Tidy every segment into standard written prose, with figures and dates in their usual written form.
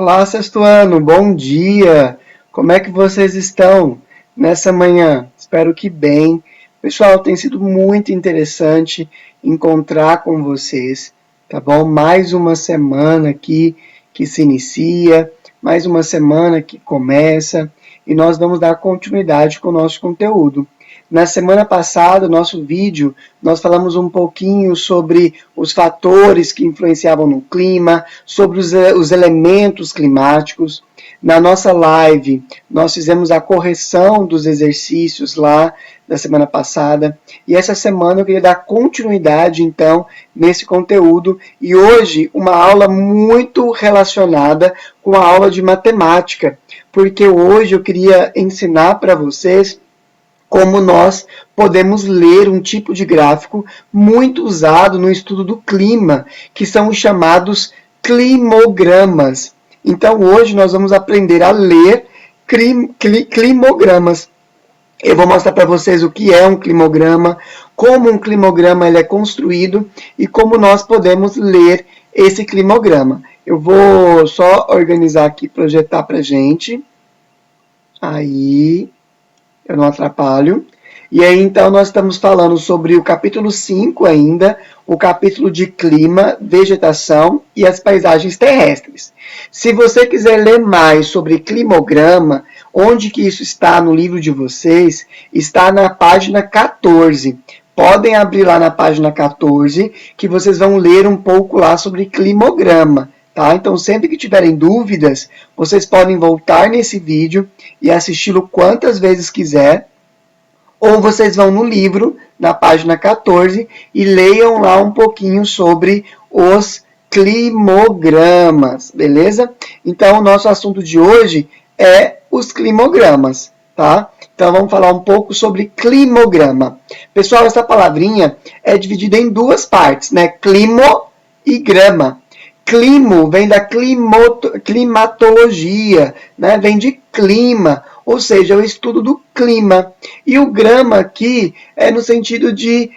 Olá, sexto ano, bom dia! Como é que vocês estão nessa manhã? Espero que bem. Pessoal, tem sido muito interessante encontrar com vocês, tá bom? Mais uma semana aqui que se inicia, mais uma semana que começa e nós vamos dar continuidade com o nosso conteúdo. Na semana passada, nosso vídeo, nós falamos um pouquinho sobre os fatores que influenciavam no clima, sobre os elementos climáticos. Na nossa live, nós fizemos a correção dos exercícios lá da semana passada. E essa semana eu queria dar continuidade, então, nesse conteúdo. E hoje, uma aula muito relacionada com a aula de matemática, porque hoje eu queria ensinar para vocês como nós podemos ler um tipo de gráfico muito usado no estudo do clima, que são os chamados climogramas. Então, hoje nós vamos aprender a ler climogramas. Eu vou mostrar para vocês o que é um climograma, como um climograma ele é construído e como nós podemos ler esse climograma. Eu vou só organizar aqui, projetar para a gente. Aí, eu não atrapalho. E aí, então, nós estamos falando sobre o capítulo 5 ainda, o capítulo de clima, vegetação e as paisagens terrestres. Se você quiser ler mais sobre climograma, onde que isso está no livro de vocês, está na página 14. Podem abrir lá na página 14, que vocês vão ler um pouco lá sobre climograma. Tá? Então, sempre que tiverem dúvidas, vocês podem voltar nesse vídeo e assisti-lo quantas vezes quiser, ou vocês vão no livro, na página 14, e leiam lá um pouquinho sobre os climogramas, beleza? Então, o nosso assunto de hoje é os climogramas, tá? Então, vamos falar um pouco sobre climograma. Pessoal, essa palavrinha é dividida em duas partes, né? Climo e grama. Climo vem da climatologia, né? Vem de clima, ou seja, é o estudo do clima. E o grama aqui é no sentido de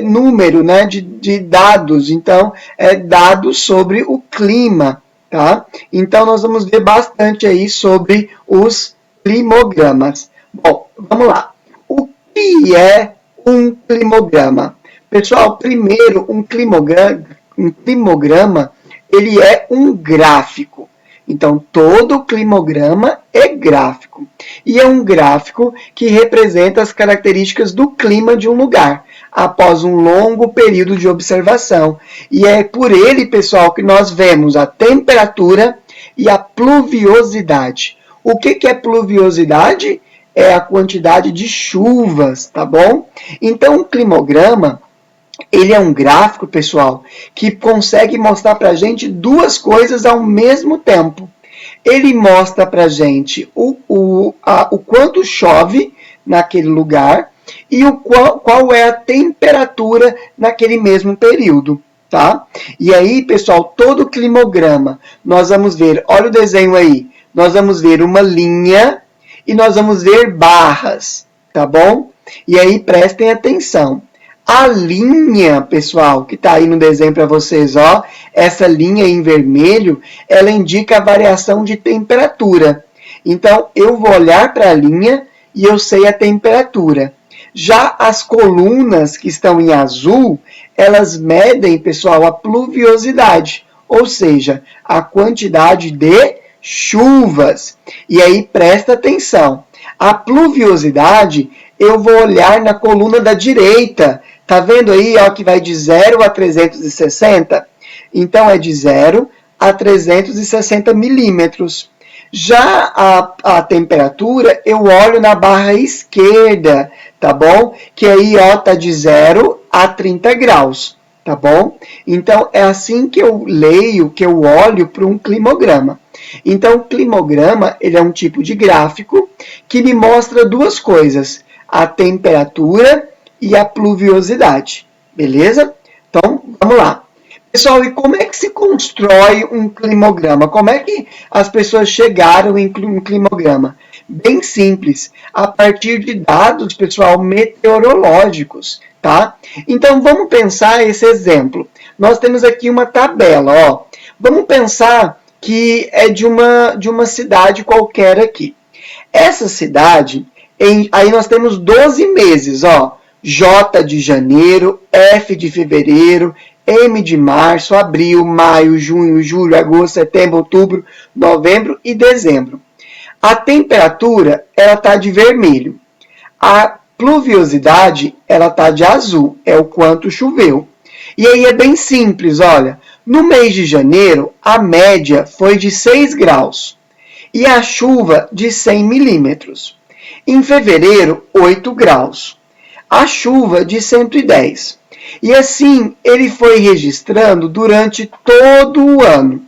número, né? de dados. Então, é dados sobre o clima. Tá? Então, nós vamos ver bastante aí sobre os climogramas. Bom, vamos lá. O que é um climograma? Pessoal, primeiro, um climograma ele é um gráfico. Então, todo climograma é gráfico. E é um gráfico que representa as características do clima de um lugar, após um longo período de observação. E é por ele, pessoal, que nós vemos a temperatura e a pluviosidade. O que é pluviosidade? É a quantidade de chuvas, tá bom? Então, o climograma ele é um gráfico, pessoal, que consegue mostrar para a gente duas coisas ao mesmo tempo. Ele mostra para a gente o quanto chove naquele lugar e qual é a temperatura naquele mesmo período. Tá? E aí, pessoal, todo o climograma, nós vamos ver, olha o desenho aí, nós vamos ver uma linha e nós vamos ver barras, tá bom? E aí, prestem atenção. A linha, pessoal, que está aí no desenho para vocês, ó, essa linha em vermelho, ela indica a variação de temperatura. Então, eu vou olhar para a linha e eu sei a temperatura. Já as colunas que estão em azul, elas medem, pessoal, a pluviosidade, ou seja, a quantidade de chuvas. E aí, presta atenção. A pluviosidade, eu vou olhar na coluna da direita. Tá vendo aí, ó, que vai de 0 a 360? Então, é de 0 a 360 milímetros. Já a temperatura, eu olho na barra esquerda, tá bom? Que aí, ó, tá de 0 a 30 graus, tá bom? Então, é assim que eu leio, que eu olho para um climograma. Então, o climograma, ele é um tipo de gráfico que me mostra duas coisas, a temperatura e a pluviosidade, beleza? Então, vamos lá. Pessoal, e como é que se constrói um climograma? Como é que as pessoas chegaram em um climograma? Bem simples, a partir de dados, pessoal, meteorológicos, tá? Então, vamos pensar esse exemplo. Nós temos aqui uma tabela, ó. Vamos pensar que é de uma cidade qualquer aqui. Essa cidade, aí nós temos 12 meses, ó. J de janeiro, F de fevereiro, M de março, abril, maio, junho, julho, agosto, setembro, outubro, novembro e dezembro. A temperatura, ela está de vermelho. A pluviosidade, ela está de azul, é o quanto choveu. E aí é bem simples, olha. No mês de janeiro, a média foi de 6 graus e a chuva de 100 milímetros. Em fevereiro, 8 graus. A chuva de 110. E assim ele foi registrando durante todo o ano.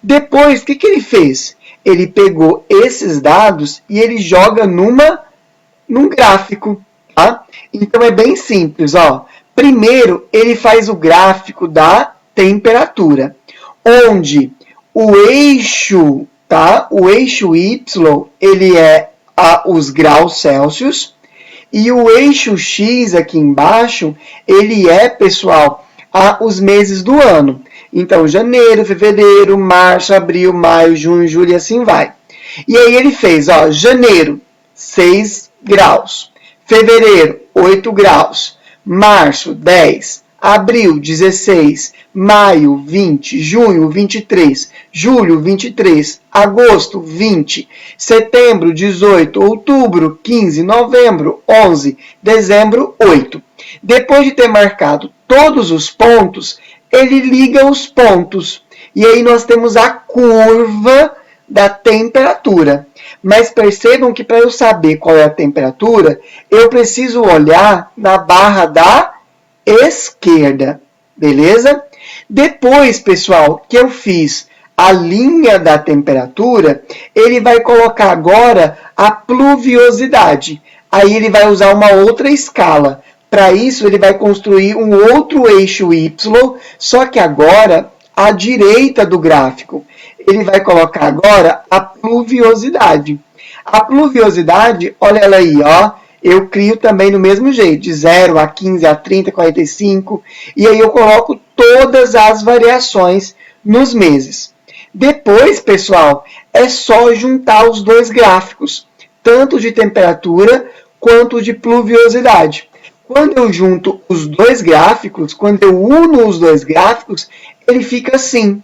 Depois, o que ele fez? Ele pegou esses dados e ele joga num gráfico. Tá? Então é bem simples. Ó. Primeiro, ele faz o gráfico da temperatura, onde o eixo, tá? O eixo Y, ele é os graus Celsius, e o eixo X aqui embaixo, ele é, pessoal, os meses do ano. Então, janeiro, fevereiro, março, abril, maio, junho, julho e assim vai. E aí ele fez, ó, janeiro, 6 graus. Fevereiro, 8 graus. Março, 10. Abril, 16. Maio, 20. Junho, 23. Julho, 23. Agosto, 20. Setembro, 18. Outubro, 15. Novembro, 11. Dezembro, 8. Depois de ter marcado todos os pontos, ele liga os pontos. E aí nós temos a curva da temperatura. Mas percebam que para eu saber qual é a temperatura, eu preciso olhar na barra da esquerda, beleza? Depois, pessoal, que eu fiz a linha da temperatura, ele vai colocar agora a pluviosidade. Aí ele vai usar uma outra escala. Para isso, ele vai construir um outro eixo Y, só que agora à direita do gráfico. Ele vai colocar agora a pluviosidade. A pluviosidade, olha ela aí, ó. Eu crio também do mesmo jeito, de 0 a 15, a 30, 45. E aí eu coloco todas as variações nos meses. Depois, pessoal, é só juntar os dois gráficos, tanto de temperatura quanto de pluviosidade. Quando eu junto os dois gráficos, quando eu uno os dois gráficos, ele fica assim.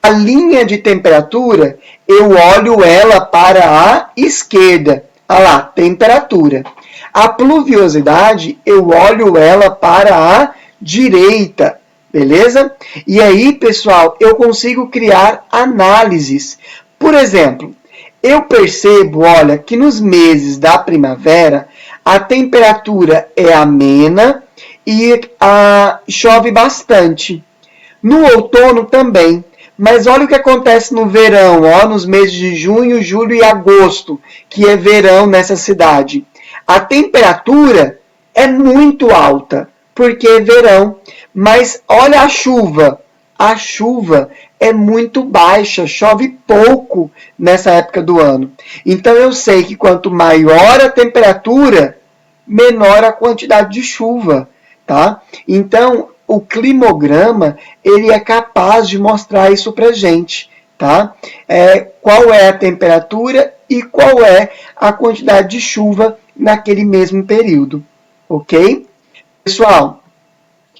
A linha de temperatura, eu olho ela para a esquerda. Olha lá, temperatura. A pluviosidade, eu olho ela para a direita. Beleza? E aí, pessoal, eu consigo criar análises. Por exemplo, eu percebo, olha, que nos meses da primavera, a temperatura é amena e chove bastante. No outono também. Mas olha o que acontece no verão, ó, nos meses de junho, julho e agosto, que é verão nessa cidade. A temperatura é muito alta, porque é verão. Mas olha a chuva. A chuva é muito baixa, chove pouco nessa época do ano. Então eu sei que quanto maior a temperatura, menor a quantidade de chuva, tá? Então, o climograma, ele é capaz de mostrar isso pra gente, tá? Qual é a temperatura e qual é a quantidade de chuva naquele mesmo período, ok? Pessoal,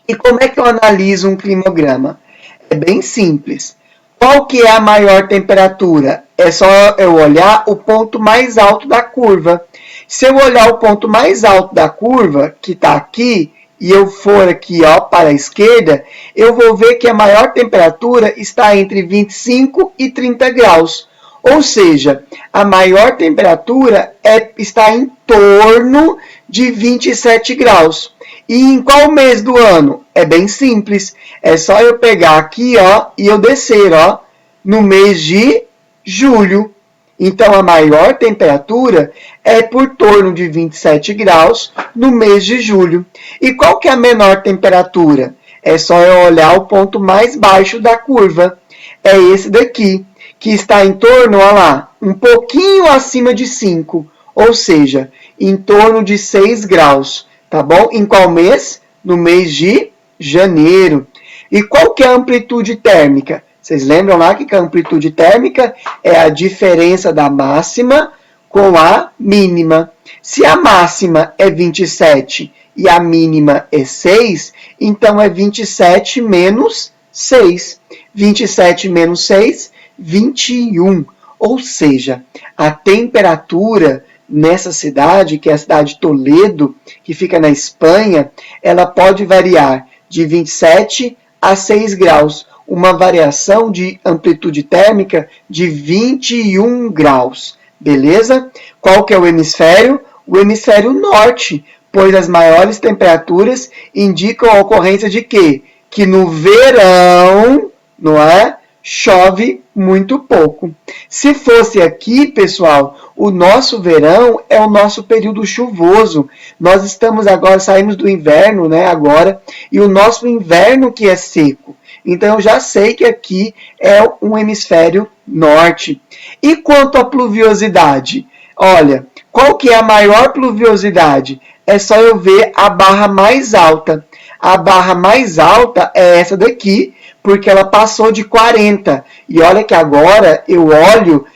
e como é que eu analiso um climograma? É bem simples. Qual que é a maior temperatura? É só eu olhar o ponto mais alto da curva. Se eu olhar o ponto mais alto da curva, que está aqui, e eu for aqui, ó, para a esquerda, eu vou ver que a maior temperatura está entre 25 e 30 graus. Ou seja, a maior temperatura está em torno de 27 graus. E em qual mês do ano? É bem simples. É só eu pegar aqui, ó, e eu descer, ó, no mês de julho. Então, a maior temperatura é por torno de 27 graus no mês de julho. E qual que é a menor temperatura? É só eu olhar o ponto mais baixo da curva. É esse daqui, que está em torno, olha lá, um pouquinho acima de 5. Ou seja, em torno de 6 graus. Tá bom? Em qual mês? No mês de janeiro. E qual que é a amplitude térmica? Vocês lembram lá que a amplitude térmica é a diferença da máxima com a mínima. Se a máxima é 27 e a mínima é 6, então é 27 menos 6. 27 menos 6, 21. Ou seja, a temperatura nessa cidade, que é a cidade de Toledo, que fica na Espanha, ela pode variar de 27 a 6 graus, uma variação de amplitude térmica de 21 graus. Beleza? Qual que é o hemisfério? O hemisfério norte, pois as maiores temperaturas indicam a ocorrência de quê? Que no verão, não é? Chove muito pouco. Se fosse aqui, pessoal, o nosso verão é o nosso período chuvoso. Nós estamos agora, saímos do inverno, né, agora, e o nosso inverno que é seco. Então, eu já sei que aqui é um hemisfério norte. E quanto à pluviosidade? Olha, qual que é a maior pluviosidade? É só eu ver a barra mais alta. A barra mais alta é essa daqui, porque ela passou de 40. E olha que agora eu olho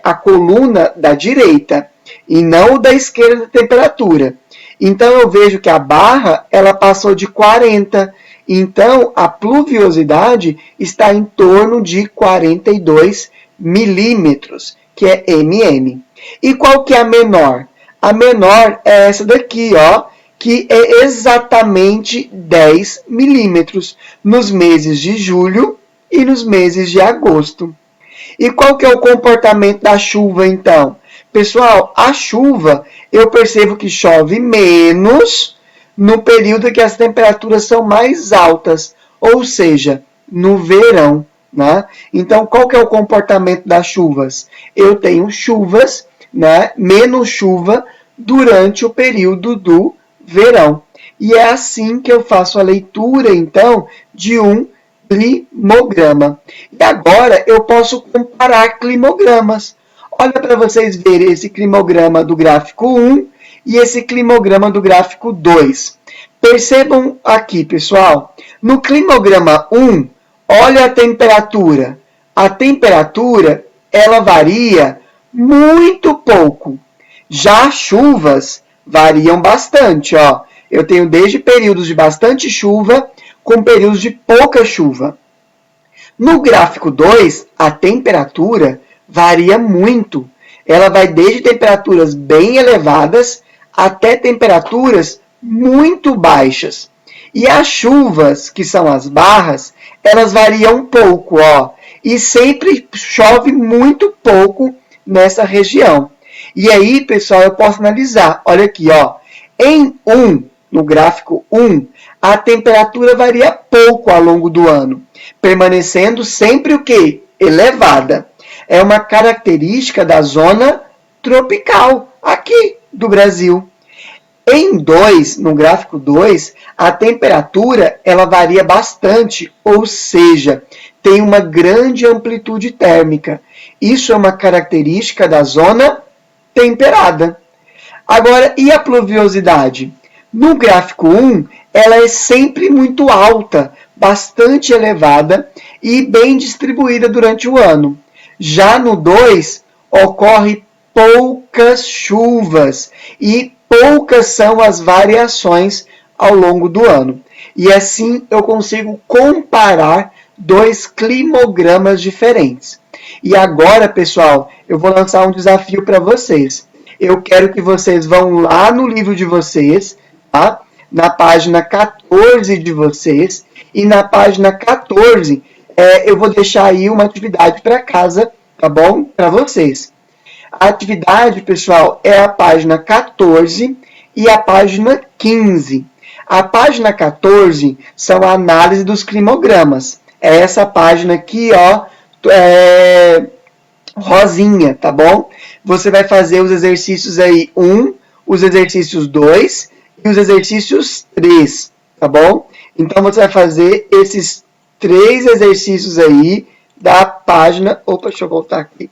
a coluna da direita e não da esquerda da temperatura. Então eu vejo que a barra ela passou de 40. Então a pluviosidade está em torno de 42 milímetros, que é mm. E qual que é a menor? A menor é essa daqui, ó, que é exatamente 10 milímetros nos meses de julho e nos meses de agosto. E qual que é o comportamento da chuva, então? Pessoal, a chuva, eu percebo que chove menos no período que as temperaturas são mais altas, ou seja, no verão, né? Então, qual que é o comportamento das chuvas? Eu tenho chuvas, né, menos chuva durante o período do verão. E é assim que eu faço a leitura, então, de um climograma. E agora eu posso comparar climogramas. Olha para vocês verem esse climograma do gráfico 1 e esse climograma do gráfico 2. Percebam aqui, pessoal, no climograma 1, olha a temperatura. A temperatura, ela varia muito pouco. Já as chuvas variam bastante, ó. Eu tenho desde períodos de bastante chuva com períodos de pouca chuva. No gráfico 2, a temperatura varia muito. Ela vai desde temperaturas bem elevadas até temperaturas muito baixas. E as chuvas, que são as barras, elas variam um pouco, ó. E sempre chove muito pouco nessa região. E aí, pessoal, eu posso analisar. Olha aqui, ó. No gráfico 1, a temperatura varia pouco ao longo do ano, permanecendo sempre o quê? Elevada. É uma característica da zona tropical aqui do Brasil. No gráfico 2, a temperatura ela varia bastante, ou seja, tem uma grande amplitude térmica. Isso é uma característica da zona temperada. Agora, e a pluviosidade? No gráfico 1, ela é sempre muito alta, bastante elevada e bem distribuída durante o ano. Já no 2, ocorre poucas chuvas e poucas são as variações ao longo do ano. E assim eu consigo comparar dois climogramas diferentes. E agora, pessoal, eu vou lançar um desafio para vocês. Eu quero que vocês vão lá no livro de vocês, tá? Na página 14 de vocês. E na página 14, eu vou deixar aí uma atividade para casa, tá bom? Para vocês. A atividade, pessoal, é a página 14 e a página 15. A página 14 são a análise dos climogramas. É essa página aqui, ó, rosinha, tá bom? Você vai fazer os exercícios aí 1, os exercícios 2 e os exercícios 3, tá bom? Então, você vai fazer esses 3 exercícios aí da página... Opa, deixa eu voltar aqui.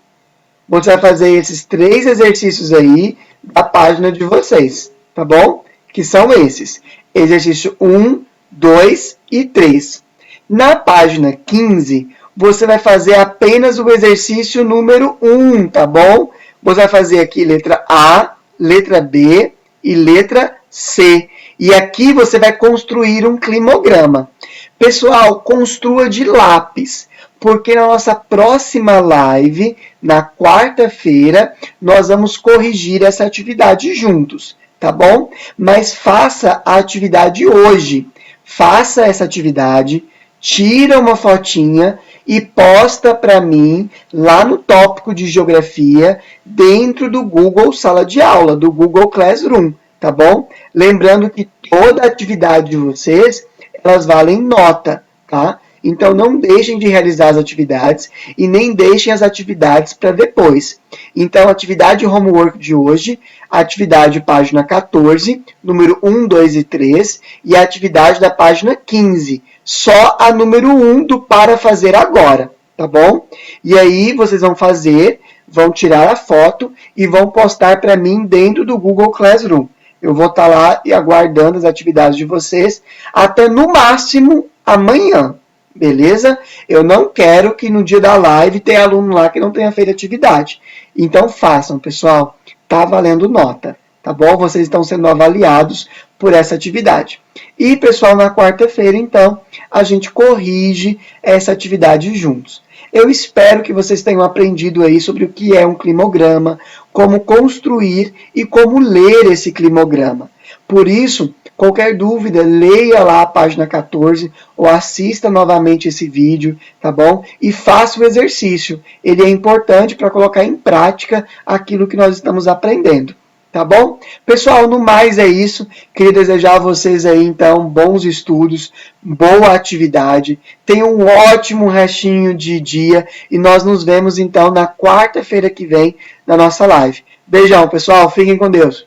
Você vai fazer esses 3 exercícios aí da página de vocês, tá bom? Que são esses. Exercício 1, 2 e 3. Na página 15, você vai fazer apenas o exercício número 1, tá bom? Você vai fazer aqui letra A, letra B e letra C. E aqui você vai construir um climograma. Pessoal, construa de lápis, porque na nossa próxima live, na quarta-feira, nós vamos corrigir essa atividade juntos, tá bom? Mas faça a atividade hoje. Faça essa atividade, tira uma fotinha e posta para mim lá no tópico de geografia dentro do Google Sala de Aula, do Google Classroom, tá bom? Lembrando que toda atividade de vocês, elas valem nota, tá? Então não deixem de realizar as atividades e nem deixem as atividades para depois. Então, atividade homework de hoje, atividade página 14, número 1, 2 e 3, e a atividade da página 15. Só a número 1 do para fazer agora, tá bom? E aí vocês vão fazer, vão tirar a foto e vão postar para mim dentro do Google Classroom. Eu vou estar lá e aguardando as atividades de vocês até no máximo amanhã. Beleza? Eu não quero que no dia da live tenha aluno lá que não tenha feito atividade. Então façam, pessoal. Tá valendo nota, tá bom? Vocês estão sendo avaliados por essa atividade. E, pessoal, na quarta-feira, então, a gente corrige essa atividade juntos. Eu espero que vocês tenham aprendido aí sobre o que é um climograma, como construir e como ler esse climograma. Por isso, qualquer dúvida, leia lá a página 14 ou assista novamente esse vídeo, tá bom? E faça o exercício. Ele é importante para colocar em prática aquilo que nós estamos aprendendo, tá bom? Pessoal, no mais é isso. Queria desejar a vocês aí, então, bons estudos, boa atividade. Tenham um ótimo restinho de dia e nós nos vemos, então, na quarta-feira que vem na nossa live. Beijão, pessoal. Fiquem com Deus.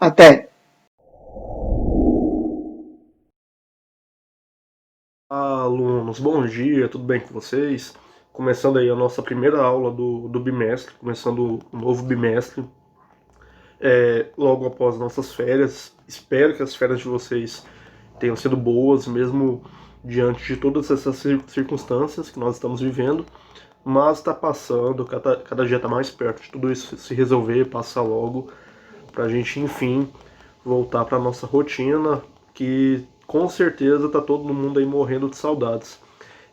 Até! Alunos, bom dia, tudo bem com vocês? Começando aí a nossa primeira aula do bimestre, começando o novo bimestre, logo após nossas férias. Espero que as férias de vocês tenham sido boas, mesmo diante de todas essas circunstâncias que nós estamos vivendo, mas está passando, cada dia está mais perto de tudo isso se resolver, passar logo, para a gente, enfim, voltar para a nossa rotina, que com certeza tá todo mundo aí morrendo de saudades.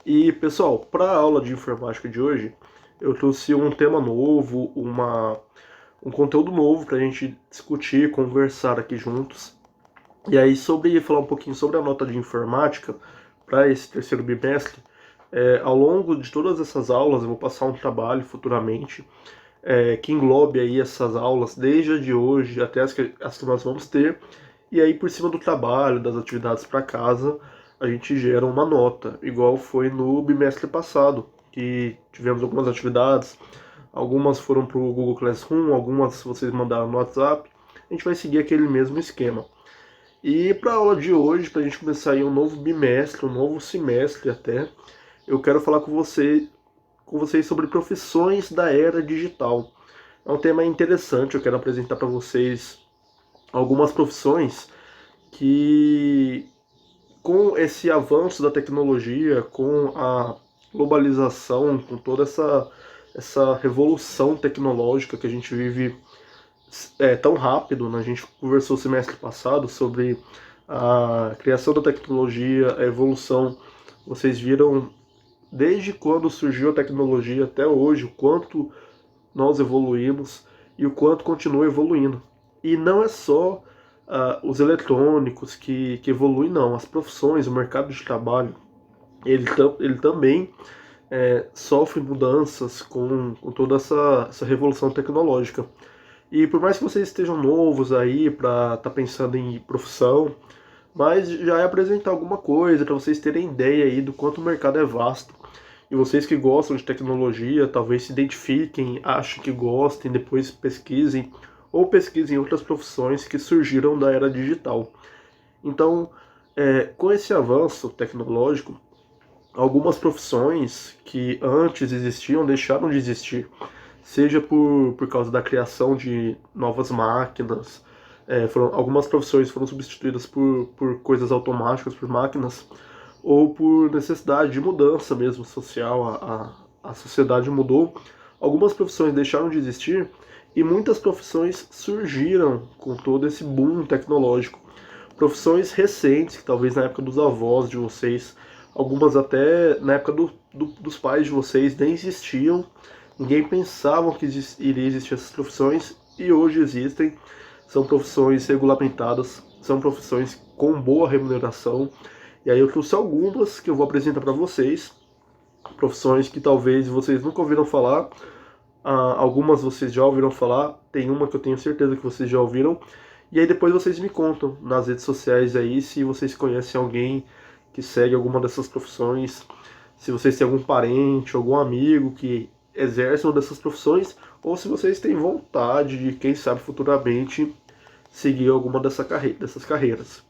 E, pessoal, para a aula de informática de hoje, eu trouxe um tema novo, um conteúdo novo para a gente discutir, conversar aqui juntos. E aí, falar um pouquinho sobre a nota de informática para esse terceiro bimestre, ao longo de todas essas aulas, eu vou passar um trabalho futuramente que englobe aí essas aulas, desde a de hoje até as que nós vamos ter. E aí, por cima do trabalho, das atividades para casa, a gente gera uma nota, igual foi no bimestre passado, que tivemos algumas atividades, algumas foram para o Google Classroom, algumas vocês mandaram no WhatsApp. A gente vai seguir aquele mesmo esquema. E para a aula de hoje, para a gente começar aí um novo bimestre, um novo semestre até, eu quero falar com vocês sobre profissões da era digital. É um tema interessante, eu quero apresentar para vocês algumas profissões que, com esse avanço da tecnologia, com a globalização, com toda essa revolução tecnológica que a gente vive tão rápido, né? A gente conversou o semestre passado sobre a criação da tecnologia, a evolução. Vocês viram desde quando surgiu a tecnologia até hoje, o quanto nós evoluímos e o quanto continua evoluindo. E não é só os eletrônicos que evoluem, não. As profissões, o mercado de trabalho, ele também sofre mudanças com toda essa revolução tecnológica. E por mais que vocês estejam novos aí para estar pensando em profissão, mas já é apresentar alguma coisa para vocês terem ideia aí do quanto o mercado é vasto. E vocês que gostam de tecnologia, talvez se identifiquem, achem que gostem, depois pesquisem, ou pesquisem outras profissões que surgiram da era digital. Então, com esse avanço tecnológico, algumas profissões que antes existiam deixaram de existir, seja por causa da criação de novas máquinas, algumas profissões foram substituídas por coisas automáticas, por máquinas, ou por necessidade de mudança mesmo social, a sociedade mudou, algumas profissões deixaram de existir e muitas profissões surgiram com todo esse boom tecnológico. Profissões recentes, que talvez na época dos avós de vocês, algumas até na época dos pais de vocês nem existiam, ninguém pensava que iria existir essas profissões e hoje existem. São profissões regulamentadas, são profissões com boa remuneração. E aí eu trouxe algumas que eu vou apresentar para vocês, profissões que talvez vocês nunca ouviram falar, algumas vocês já ouviram falar, tem uma que eu tenho certeza que vocês já ouviram, e aí depois vocês me contam nas redes sociais aí se vocês conhecem alguém que segue alguma dessas profissões, se vocês têm algum parente, algum amigo que exerce uma dessas profissões, ou se vocês têm vontade de, quem sabe futuramente, seguir alguma dessas carreiras.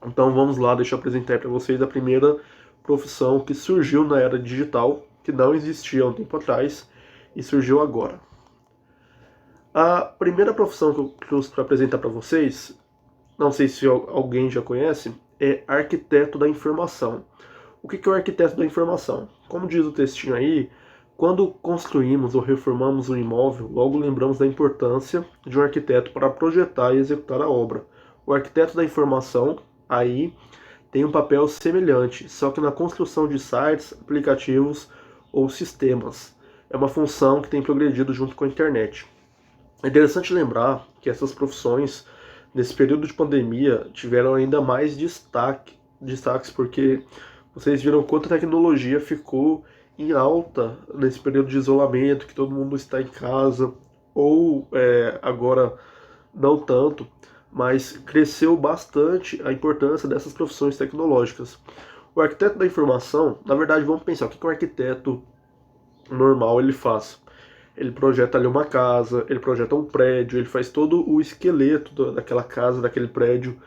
Então vamos lá, deixa eu apresentar para vocês a primeira profissão que surgiu na era digital, que não existia há um tempo atrás e surgiu agora. A primeira profissão que eu trouxe para apresentar para vocês, não sei se alguém já conhece, é arquiteto da informação. O que é o arquiteto da informação? Como diz o textinho aí, quando construímos ou reformamos um imóvel, logo lembramos da importância de um arquiteto para projetar e executar a obra. O arquiteto da informação aí tem um papel semelhante, só que na construção de sites, aplicativos ou sistemas. É uma função que tem progredido junto com a internet. É interessante lembrar que essas profissões, nesse período de pandemia, tiveram ainda mais destaques porque vocês viram quanto a tecnologia ficou em alta nesse período de isolamento, que todo mundo está em casa, ou agora não tanto, mas cresceu bastante a importância dessas profissões tecnológicas. O arquiteto da informação, na verdade, vamos pensar, o que o arquiteto normal ele faz? Ele projeta ali uma casa, ele projeta um prédio, ele faz todo o esqueleto daquela casa, daquele prédio.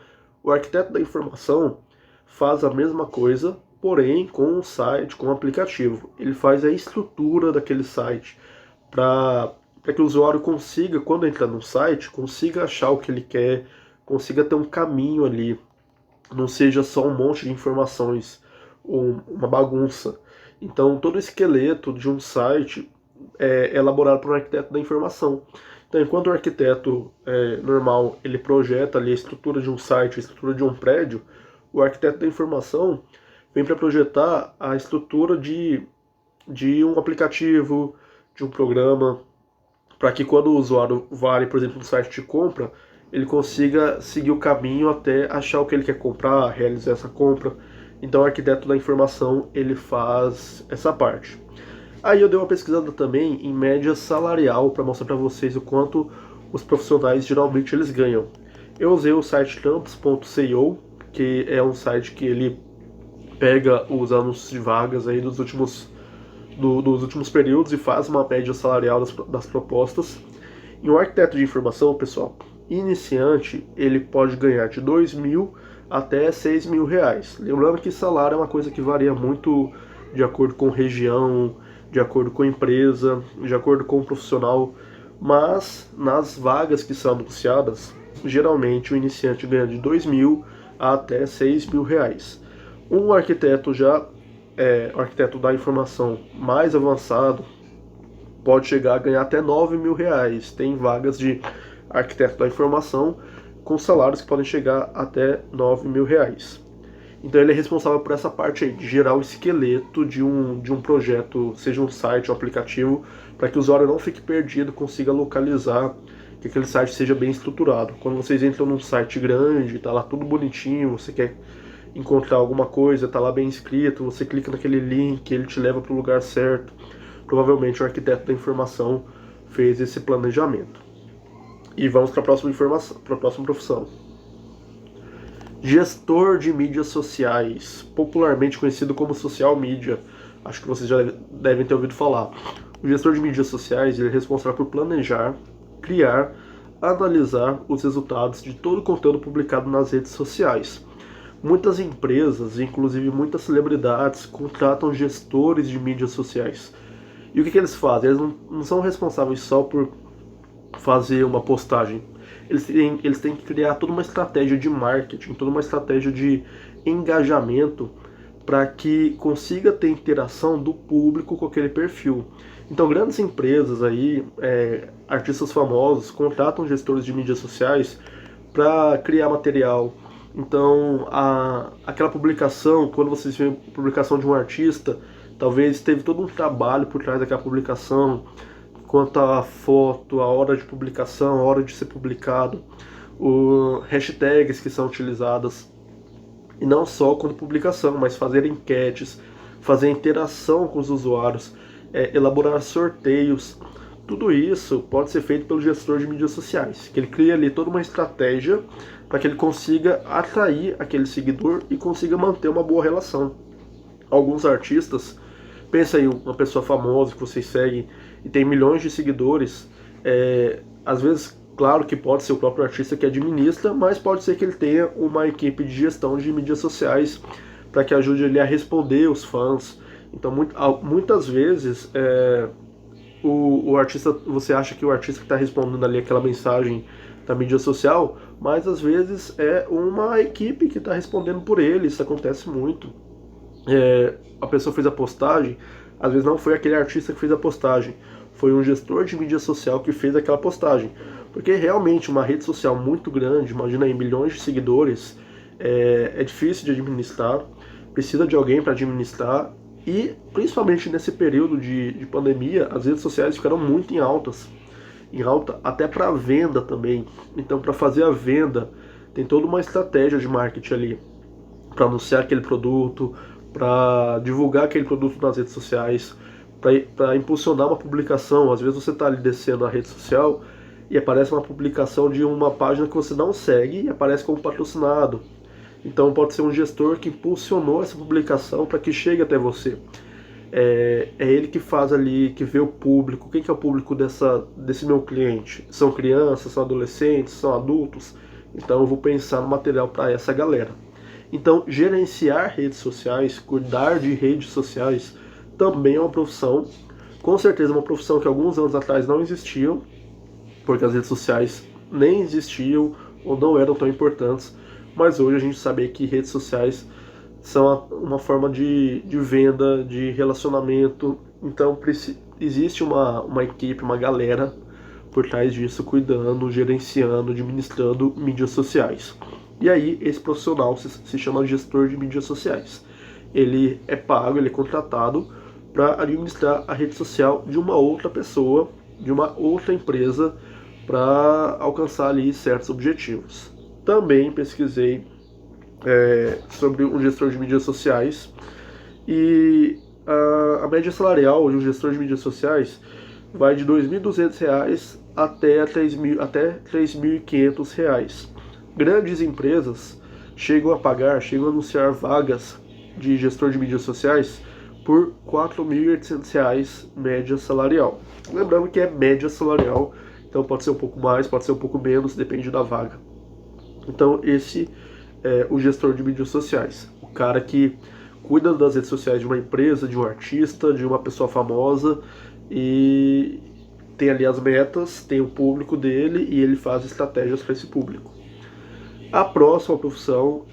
O arquiteto da informação faz a mesma coisa, porém com um site, com um aplicativo. Ele faz a estrutura daquele site para que o usuário consiga, quando entrar no site, consiga achar o que ele quer, consiga ter um caminho ali, não seja só um monte de informações ou uma bagunça. Então todo o esqueleto de um site é elaborado por um arquiteto da informação. Então, enquanto o arquiteto normal ele projeta ali a estrutura de um site, a estrutura de um prédio, o arquiteto da informação vem para projetar a estrutura de um aplicativo, de um programa, para que quando o usuário vai, por exemplo, no site de compra, ele consiga seguir o caminho até achar o que ele quer comprar, realizar essa compra. Então, o arquiteto da informação ele faz essa parte. Aí eu dei uma pesquisada também em média salarial para mostrar para vocês o quanto os profissionais geralmente eles ganham. Eu usei o site trampos.co, que é um site que ele pega os anúncios de vagas aí dos últimos períodos e faz uma média salarial das propostas. E um arquiteto de informação, pessoal, iniciante, ele pode ganhar de 2.000 até 6.000 reais. Lembrando que salário é uma coisa que varia muito de acordo com região, de acordo com empresa, de acordo com o profissional, mas nas vagas que são anunciadas, geralmente o iniciante ganha de 2.000 até 6.000 reais. Um arquiteto o arquiteto da informação mais avançado pode chegar a ganhar até 9.000 reais. Tem vagas de arquiteto da informação com salários que podem chegar até 9.000 reais. Então ele é responsável por essa parte aí, de gerar o esqueleto de um projeto, seja um site ou um aplicativo, para que o usuário não fique perdido, consiga localizar, que aquele site seja bem estruturado. Quando vocês entram num site grande, tá lá tudo bonitinho, você quer encontrar alguma coisa, tá lá bem escrito, você clica naquele link, ele te leva para o lugar certo. Provavelmente o arquiteto da informação fez esse planejamento. E vamos para a próxima profissão. Gestor de mídias sociais, popularmente conhecido como social media. Acho que vocês já devem ter ouvido falar. O gestor de mídias sociais ele é responsável por planejar, criar, analisar os resultados de todo o conteúdo publicado nas redes sociais. Muitas empresas, inclusive muitas celebridades, contratam gestores de mídias sociais. E o que eles fazem? Eles não são responsáveis só por fazer uma postagem. Eles têm que criar toda uma estratégia de marketing, toda uma estratégia de engajamento para que consiga ter interação do público com aquele perfil. Então, grandes empresas aí, artistas famosos, contratam gestores de mídias sociais para criar material. Então, aquela publicação, quando vocês veem a publicação de um artista, talvez teve todo um trabalho por trás daquela publicação, quanto à foto, a hora de publicação, a hora de ser publicado, hashtags que são utilizadas, e não só quando publicação, mas fazer enquetes, fazer interação com os usuários, elaborar sorteios. Tudo isso pode ser feito pelo gestor de mídias sociais, que ele cria ali toda uma estratégia para que ele consiga atrair aquele seguidor e consiga manter uma boa relação. Alguns artistas, pensa aí uma pessoa famosa que vocês seguem e tem milhões de seguidores, às vezes, claro que pode ser o próprio artista que administra, mas pode ser que ele tenha uma equipe de gestão de mídias sociais para que ajude ele a responder os fãs. Então, muitas vezes, o artista, você acha que o artista que está respondendo ali aquela mensagem da mídia social, mas às vezes é uma equipe que está respondendo por ele. Isso acontece muito. A pessoa fez a postagem, às vezes não foi aquele artista que fez a postagem, foi um gestor de mídia social que fez aquela postagem. Porque realmente uma rede social muito grande, imagina aí milhões de seguidores, é difícil de administrar, precisa de alguém para administrar, e principalmente nesse período de pandemia, as redes sociais ficaram muito em alta até para venda também. Então, para fazer a venda, tem toda uma estratégia de marketing ali, para anunciar aquele produto, para divulgar aquele produto nas redes sociais, para impulsionar uma publicação. Às vezes você está ali descendo a rede social e aparece uma publicação de uma página que você não segue e aparece como patrocinado. Então pode ser um gestor que impulsionou essa publicação para que chegue até você. É ele que faz ali, que vê o público. Quem que é o público desse meu cliente? São crianças, são adolescentes, são adultos? Então eu vou pensar no material para essa galera. Então, gerenciar redes sociais, cuidar de redes sociais, também é uma profissão, com certeza uma profissão que alguns anos atrás não existiam, porque as redes sociais nem existiam ou não eram tão importantes, mas hoje a gente sabe que redes sociais são uma forma de venda, de relacionamento. Então existe uma equipe, uma galera por trás disso, cuidando, gerenciando, administrando mídias sociais. E aí esse profissional se chama gestor de mídias sociais. Ele é pago, ele é contratado para administrar a rede social de uma outra pessoa, de uma outra empresa, para alcançar ali certos objetivos. Também pesquisei sobre um gestor de mídias sociais, e a média salarial de um gestor de mídias sociais vai de R$ 2.200 até R$ 3.500. Grandes empresas chegam a anunciar vagas de gestor de mídias sociais por R$ 4.800 média salarial. Lembrando que é média salarial, então pode ser um pouco mais, pode ser um pouco menos, depende da vaga. Então esse é o gestor de mídias sociais, o cara que cuida das redes sociais de uma empresa, de um artista, de uma pessoa famosa, e tem ali as metas, tem o público dele e ele faz estratégias para esse público. A próxima profissão,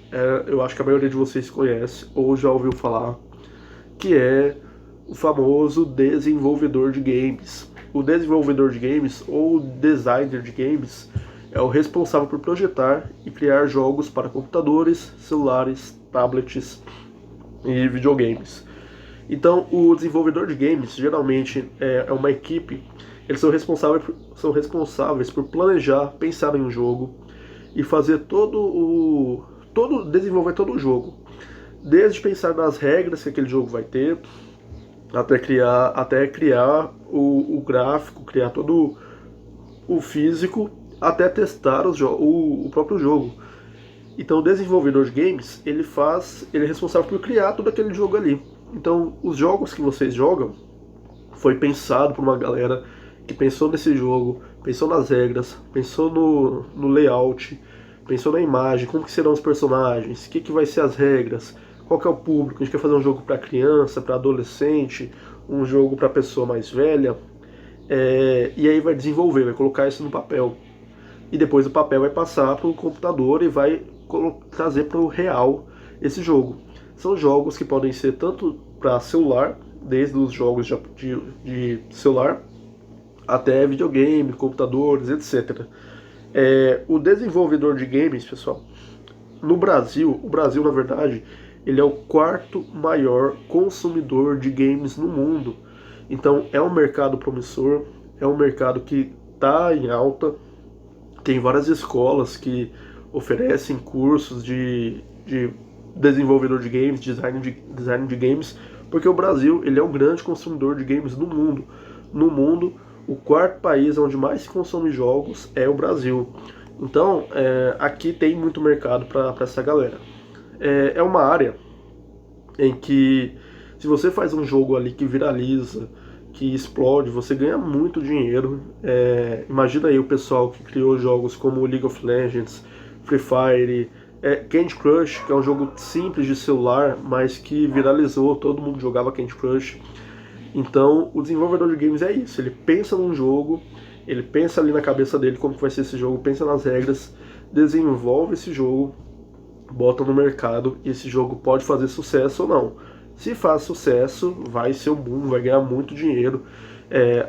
eu acho que a maioria de vocês conhece ou já ouviu falar, que é o famoso desenvolvedor de games. O desenvolvedor de games ou designer de games é o responsável por projetar e criar jogos para computadores, celulares, tablets e videogames. Então, o desenvolvedor de games geralmente é uma equipe. Eles são responsáveis por planejar, pensar em um jogo e fazer desenvolver todo o jogo, desde pensar nas regras que aquele jogo vai ter, até criar o gráfico, criar todo o físico, até testar o próprio jogo. Então, o desenvolvedor de games, ele é responsável por criar todo aquele jogo ali. Então, os jogos que vocês jogam foi pensado por uma galera que pensou nesse jogo, pensou nas regras, pensou no layout, pensou na imagem, como que serão os personagens, o que vai ser as regras, qual que é o público. A gente quer fazer um jogo para criança, para adolescente, um jogo para pessoa mais velha, e aí vai desenvolver, vai colocar isso no papel. E depois o papel vai passar para o computador e vai trazer para o real esse jogo. são jogos que podem ser tanto para celular, desde os jogos de celular, até videogame, computadores, etc. O desenvolvedor de games, pessoal, no Brasil, o Brasil, na verdade, ele é o quarto maior consumidor de games no mundo. Então, é um mercado promissor, é um mercado que está em alta. Tem várias escolas que oferecem cursos de desenvolvedor de games, design de games, porque o Brasil ele é um grande consumidor de games no mundo. No mundo, o quarto país onde mais se consome jogos é o Brasil. Então, aqui tem muito mercado para essa galera. É uma área em que, se você faz um jogo ali que viraliza, que explode, você ganha muito dinheiro. Imagina aí o pessoal que criou jogos como League of Legends, Free Fire, Candy Crush, que é um jogo simples de celular, mas que viralizou, todo mundo jogava Candy Crush. Então, o desenvolvedor de games é isso, ele pensa num jogo, ele pensa ali na cabeça dele como que vai ser esse jogo, pensa nas regras, desenvolve esse jogo, bota no mercado e esse jogo pode fazer sucesso ou não. Se faz sucesso, vai ser um boom, vai ganhar muito dinheiro.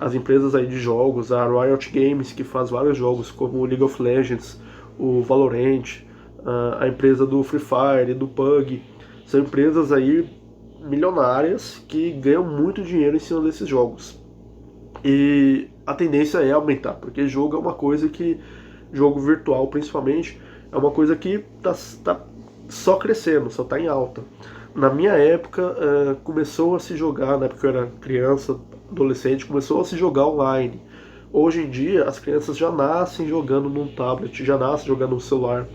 As empresas aí de jogos, a Riot Games, que faz vários jogos como o League of Legends, o Valorant, a empresa do Free Fire, do PUBG, são empresas aí milionárias que ganham muito dinheiro em cima desses jogos. E a tendência é aumentar, porque jogo é uma coisa que, jogo virtual principalmente, é uma coisa que tá só crescendo, só tá em alta. Na minha época, começou a se jogar, na época que eu era criança, adolescente, começou a se jogar online. Hoje em dia, as crianças já nascem jogando num tablet, já nascem jogando no celular.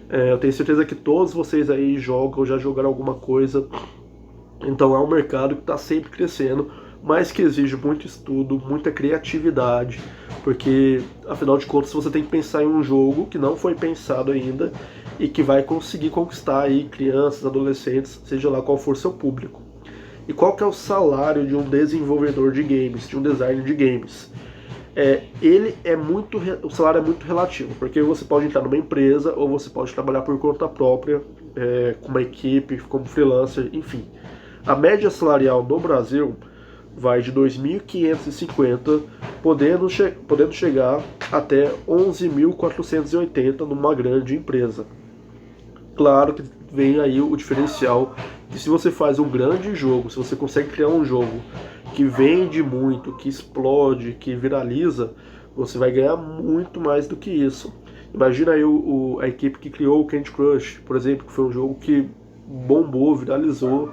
Eu tenho certeza que todos vocês aí jogam, já jogaram alguma coisa. Então é um mercado que está sempre crescendo, mas que exige muito estudo, muita criatividade, porque afinal de contas você tem que pensar em um jogo que não foi pensado ainda e que vai conseguir conquistar aí crianças, adolescentes, seja lá qual for seu público. E qual que é o salário de um desenvolvedor de games, de um designer de games? O salário é muito relativo, porque você pode entrar numa empresa ou você pode trabalhar por conta própria, com uma equipe, como freelancer, enfim. A média salarial no Brasil vai de 2.550, podendo chegar até 11.480 numa grande empresa. Claro que vem aí o diferencial, que se você faz um grande jogo, se você consegue criar um jogo que vende muito, que explode, que viraliza, você vai ganhar muito mais do que isso. Imagina aí a equipe que criou o Candy Crush, por exemplo, que foi um jogo que bombou, viralizou,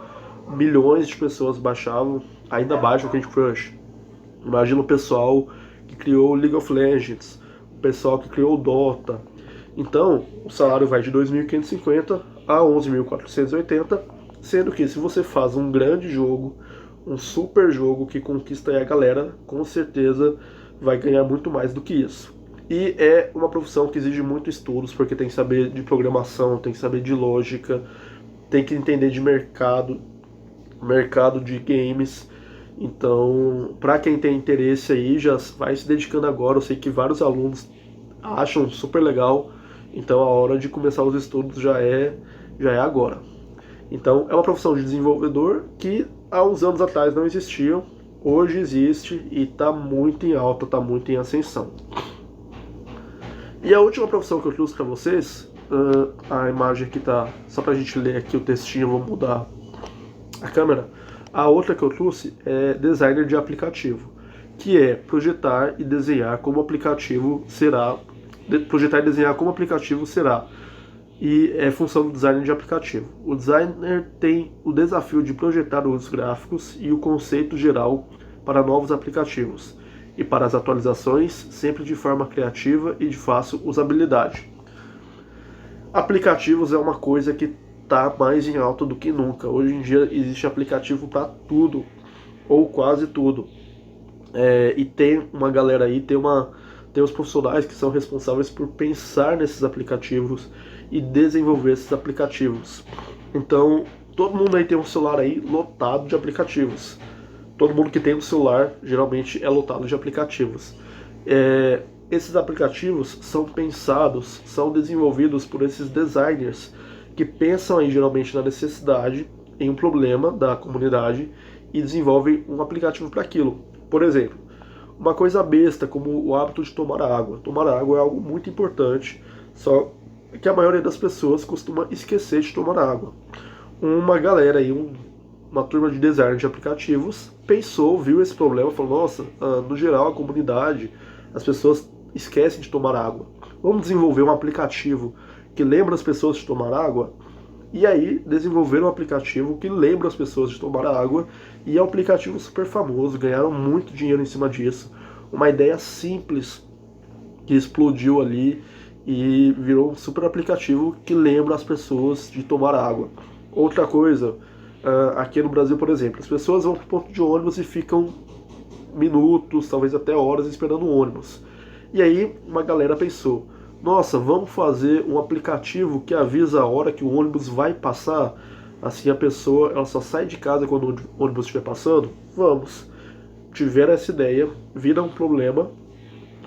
milhões de pessoas baixavam, ainda baixam o Candy Crush. Imagina o pessoal que criou o League of Legends, o pessoal que criou o Dota. Então, o salário vai de 2.550 a 11.480, sendo que se você faz um grande jogo, um super jogo que conquista aí a galera, com certeza vai ganhar muito mais do que isso. E é uma profissão que exige muito estudos, porque tem que saber de programação, tem que saber de lógica, tem que entender de mercado de games. Então, para quem tem interesse aí, já vai se dedicando agora. Eu sei que vários alunos acham super legal, então a hora de começar os estudos já é agora. Então, é uma profissão de desenvolvedor que há uns anos atrás não existia, hoje existe e está muito em alta, está muito em ascensão. E a última profissão que eu trouxe para vocês, a imagem aqui tá só para a gente ler aqui o textinho, vou mudar a câmera. A outra que eu trouxe é designer de aplicativo, que é projetar e desenhar como o aplicativo será. E é função do designer de aplicativo. O designer tem o desafio de projetar os gráficos e o conceito geral para novos aplicativos e para as atualizações, sempre de forma criativa e de fácil usabilidade. Aplicativos é uma coisa que está mais em alta do que nunca. Hoje em dia existe aplicativo para tudo, ou quase tudo. E tem uma galera aí, tem os profissionais que são responsáveis por pensar nesses aplicativos e desenvolver esses aplicativos. Então, todo mundo aí tem um celular aí lotado de aplicativos. Todo mundo que tem um celular geralmente é lotado de aplicativos. Esses aplicativos são pensados, são desenvolvidos por esses designers que pensam aí geralmente na necessidade em um problema da comunidade e desenvolvem um aplicativo para aquilo. Por exemplo, uma coisa besta como o hábito de tomar água. Tomar água é algo muito importante, só que a maioria das pessoas costuma esquecer de tomar água. Uma galera aí, uma turma de design de aplicativos, pensou, viu esse problema, falou, nossa, no geral a comunidade, as pessoas esquecem de tomar água. Vamos desenvolver um aplicativo que lembra as pessoas de tomar água? E aí desenvolveram um aplicativo que lembra as pessoas de tomar água, e é um aplicativo super famoso, ganharam muito dinheiro em cima disso. Uma ideia simples que explodiu ali e virou um super aplicativo que lembra as pessoas de tomar água. Outra coisa, aqui no Brasil, por exemplo, as pessoas vão para o ponto de ônibus e ficam minutos, talvez até horas esperando o ônibus. E aí uma galera pensou, nossa, vamos fazer um aplicativo que avisa a hora que o ônibus vai passar, assim a pessoa ela só sai de casa quando o ônibus estiver passando? Vamos. Tiveram essa ideia, viram um problema,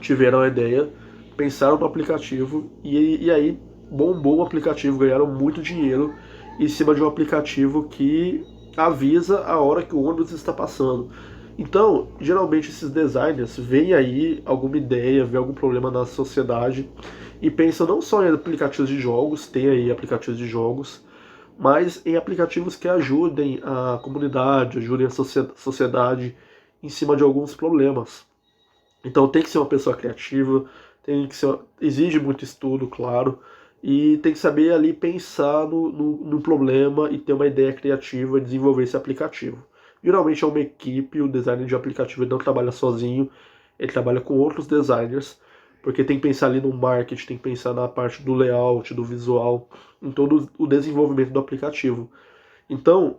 tiveram a ideia, pensaram no aplicativo e aí bombou o aplicativo, ganharam muito dinheiro em cima de um aplicativo que avisa a hora que o ônibus está passando. Então, geralmente esses designers veem aí alguma ideia, vê algum problema na sociedade e pensam não só em aplicativos de jogos, tem aí aplicativos de jogos, mas em aplicativos que ajudem a comunidade, ajudem a sociedade em cima de alguns problemas. Então tem que ser uma pessoa criativa, exige muito estudo, claro, e tem que saber ali pensar no problema e ter uma ideia criativa e desenvolver esse aplicativo. Geralmente é uma equipe, o designer de aplicativo ele não trabalha sozinho, ele trabalha com outros designers, porque tem que pensar ali no marketing, tem que pensar na parte do layout, do visual, em todo o desenvolvimento do aplicativo. Então,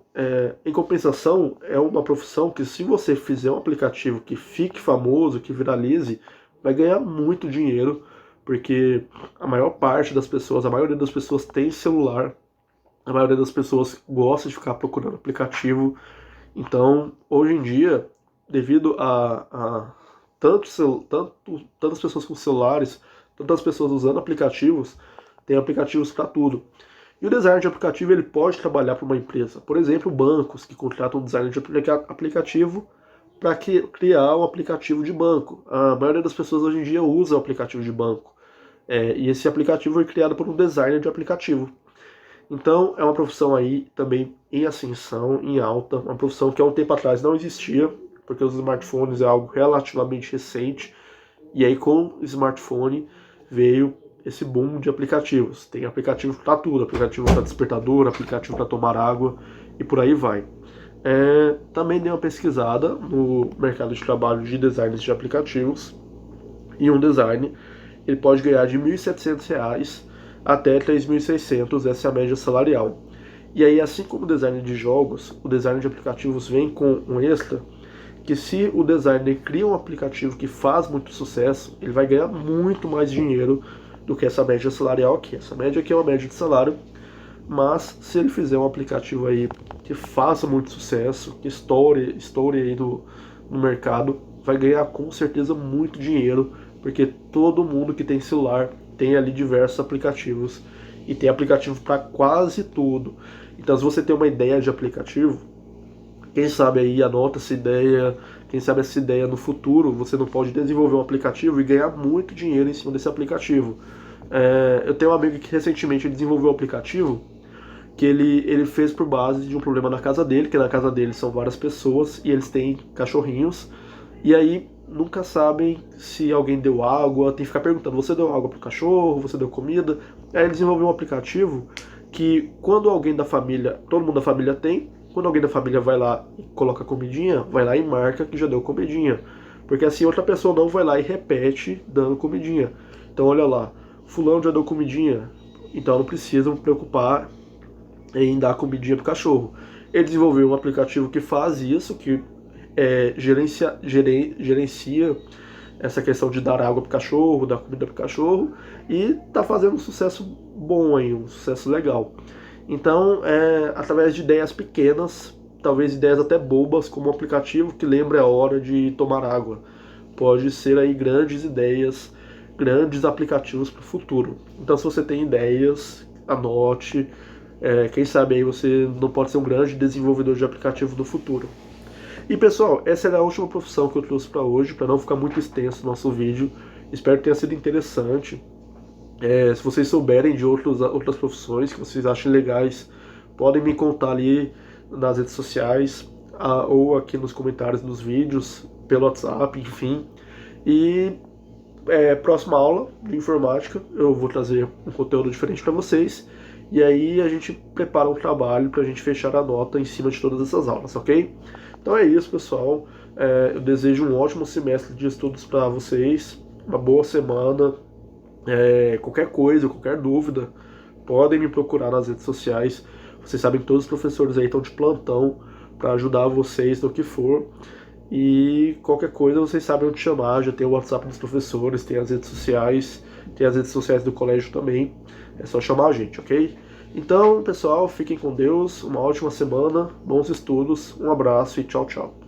em compensação, é uma profissão que se você fizer um aplicativo que fique famoso, que viralize, vai ganhar muito dinheiro, porque a maior parte das pessoas, a maioria das pessoas tem celular, a maioria das pessoas gosta de ficar procurando aplicativo. Então, hoje em dia, devido a tantas pessoas com celulares, tantas pessoas usando aplicativos, tem aplicativos para tudo. E o designer de aplicativo ele pode trabalhar para uma empresa. Por exemplo, bancos que contratam um designer de aplicativo para criar um aplicativo de banco. A maioria das pessoas hoje em dia usa o aplicativo de banco. E esse aplicativo foi criado por um designer de aplicativo. Então é uma profissão aí também em ascensão, em alta, uma profissão que há um tempo atrás não existia, porque os smartphones é algo relativamente recente, e aí com o smartphone veio esse boom de aplicativos. Tem aplicativo para tudo, aplicativo para despertador, aplicativo para tomar água e por aí vai. Também dei uma pesquisada no mercado de trabalho de designers de aplicativos, e um design ele pode ganhar de R$ 1.700 até R$ 3.600, essa é a média salarial. E aí, assim como o design de jogos, o design de aplicativos vem com um extra, que se o designer cria um aplicativo que faz muito sucesso, ele vai ganhar muito mais dinheiro do que essa média salarial aqui. Essa média aqui é uma média de salário, mas se ele fizer um aplicativo aí que faça muito sucesso, que estoure aí no mercado, vai ganhar com certeza muito dinheiro, porque todo mundo que tem celular tem ali diversos aplicativos e tem aplicativo para quase tudo. Então, se você tem uma ideia de aplicativo, quem sabe aí anota essa ideia, quem sabe essa ideia no futuro você não pode desenvolver um aplicativo e ganhar muito dinheiro em cima desse aplicativo. Eu tenho um amigo que recentemente desenvolveu um aplicativo que ele fez por base de um problema na casa dele, que na casa dele são várias pessoas e eles têm cachorrinhos, e aí nunca sabem se alguém deu água, tem que ficar perguntando, você deu água pro cachorro, você deu comida? Aí ele desenvolveu um aplicativo que quando alguém da família, todo mundo da família tem, quando alguém da família vai lá e coloca comidinha, vai lá e marca que já deu comidinha. Porque assim outra pessoa não vai lá e repete dando comidinha. Então olha lá, fulano já deu comidinha, então não precisam preocupar em dar comidinha pro cachorro. Ele desenvolveu um aplicativo que faz isso, que gerencia essa questão de dar água pro cachorro, dar comida pro cachorro, e tá fazendo um sucesso bom aí, um sucesso legal. Então, através de ideias pequenas, talvez ideias até bobas, como um aplicativo que lembra a hora de tomar água, pode ser aí grandes ideias, grandes aplicativos para o futuro. Então, se você tem ideias, anote, Quem sabe aí você não pode ser um grande desenvolvedor de aplicativo no futuro. E pessoal, essa era a última profissão que eu trouxe para hoje, para não ficar muito extenso o nosso vídeo. Espero que tenha sido interessante. Se vocês souberem de outras profissões que vocês achem legais, podem me contar ali nas redes sociais ou aqui nos comentários dos vídeos, pelo WhatsApp, enfim. E próxima aula de informática eu vou trazer um conteúdo diferente para vocês. E aí a gente prepara um trabalho para a gente fechar a nota em cima de todas essas aulas, ok? Então é isso, pessoal. Eu desejo um ótimo semestre de estudos para vocês, uma boa semana. Qualquer coisa, qualquer dúvida, podem me procurar nas redes sociais. Vocês sabem que todos os professores aí estão de plantão para ajudar vocês no que for. E qualquer coisa vocês sabem onde chamar. Já tem o WhatsApp dos professores, tem as redes sociais do colégio também. É só chamar a gente, ok? Então, pessoal, fiquem com Deus, uma ótima semana, bons estudos, um abraço e tchau, tchau.